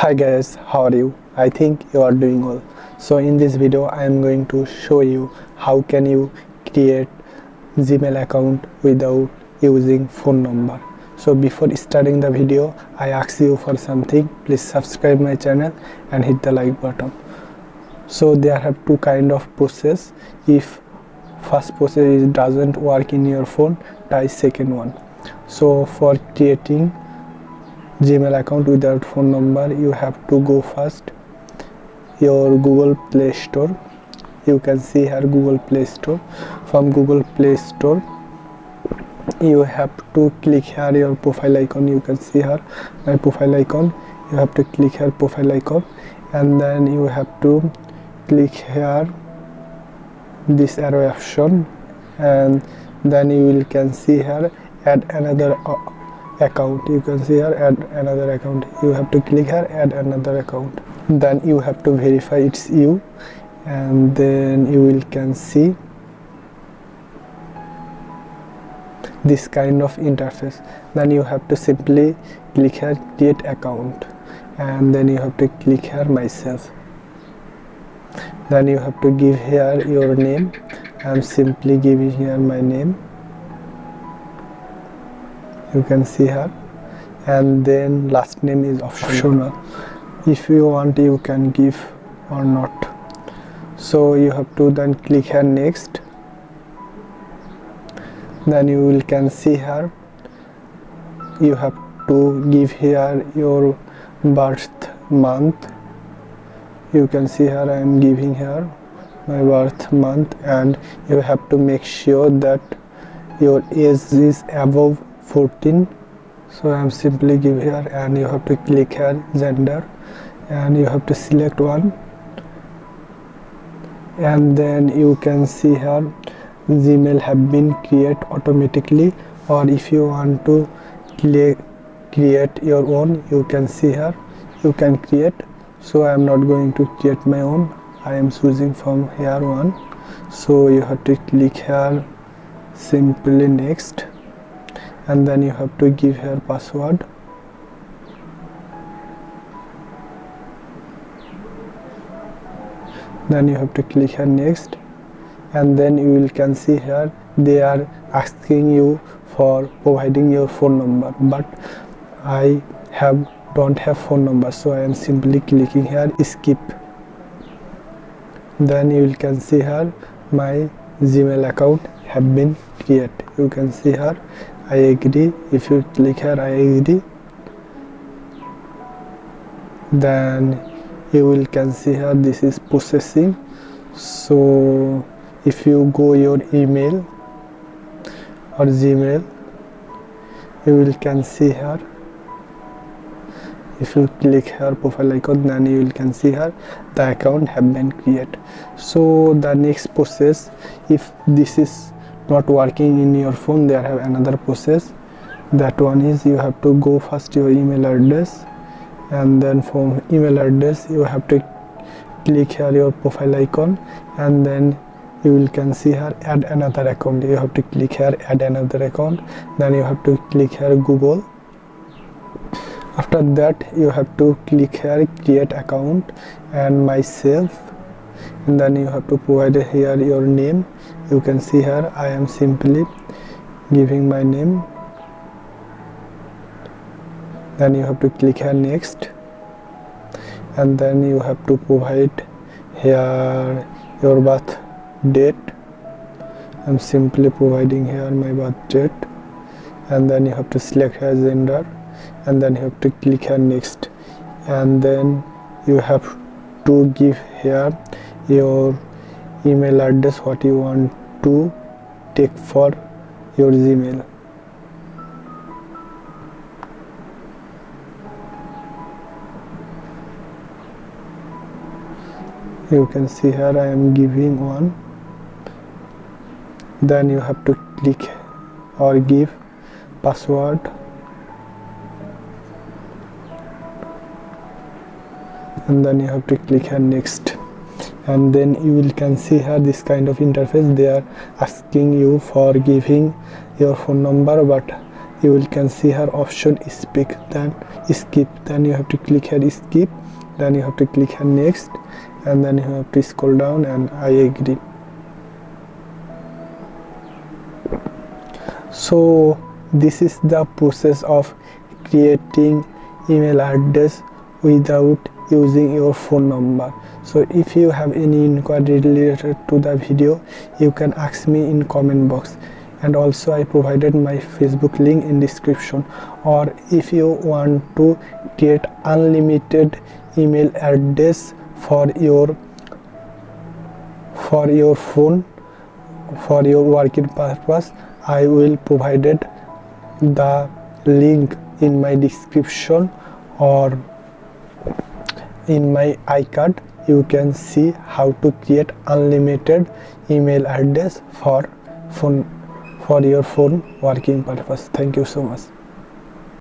Hi guys, how are you? I think you are doing well. So in this video I am going to show you how can you create Gmail account without using phone number. So before starting the video I ask you for something. Please subscribe my channel and hit the like button. So there have two kind of process. If first process doesn't work in your phone, try second one. So for creating Gmail account without phone number, you have to go first your Google Play Store. You can see here Google Play Store. From Google Play Store you have to click here your profile icon. You can see here my profile icon. You have to click here profile icon, and then you have to click here this arrow option, and then you will can see here add another account. You can see here add another account. You have to click here add another account. Then you have to verify it's you, and then you will can see this kind of interface. Then you have to simply click here create account, and then you have to click here myself. Then you have to give here your name. I am simply giving here my name. You can see here, and then last name is optional. If you want you can give or not. So you have to then click here next. Then you will can see here you have to give here your birth month. You can see here I am giving here my birth month, and you have to make sure that your age is above 14. So I am simply give here, and you have to click here gender, and you have to select one, and then you can see here Gmail have been create automatically, or if you want to create your own, you can see here you can create. So I am not going to create my own, I am choosing from here one. So you have to click here simply next, and then you have to give here password. Then you have to click here next, and then you will can see here they are asking you for providing your phone number, but I don't have phone number, so I am simply clicking here skip. Then you will can see here my Gmail account have been created. You can see here I agree. If you click here I agree, then you will can see here this is processing. So if you go your email or Gmail, you will can see here, if you click here profile icon, then you will can see here the account have been created. So the next process, if this is not working in your phone, there have another process. That one is you have to go first your email address, and then from email address you have to click here your profile icon, and then you will can see here add another account. You have to click here add another account. Then you have to click here Google. After that you have to click here create account and myself, and then you have to provide here your name. You can see here I am simply giving my name. Then you have to click here next, and then you have to provide here your birth date. I'm simply providing here my birth date, and then you have to select here gender, and then you have to click here next, and then you have to give here your email address what you want to take for your Gmail. You can see here I am giving one. Then you have to click or give password, and then you have to click here next, and then you will can see here this kind of interface. They are asking you for giving your phone number, but you will can see her option speak, then skip, then you have to click here skip, then you have to click here next, and then you have to scroll down and I agree. So this is the process of creating email address without using your phone number. So if you have any inquiry related to the video, you can ask me in comment box, and also I provided my Facebook link in description. Or if you want to create unlimited email address for your phone for your working purpose, I will provided the link in my description or in my iCard. You can see how to create unlimited email address for your phone working purpose. Thank you so much.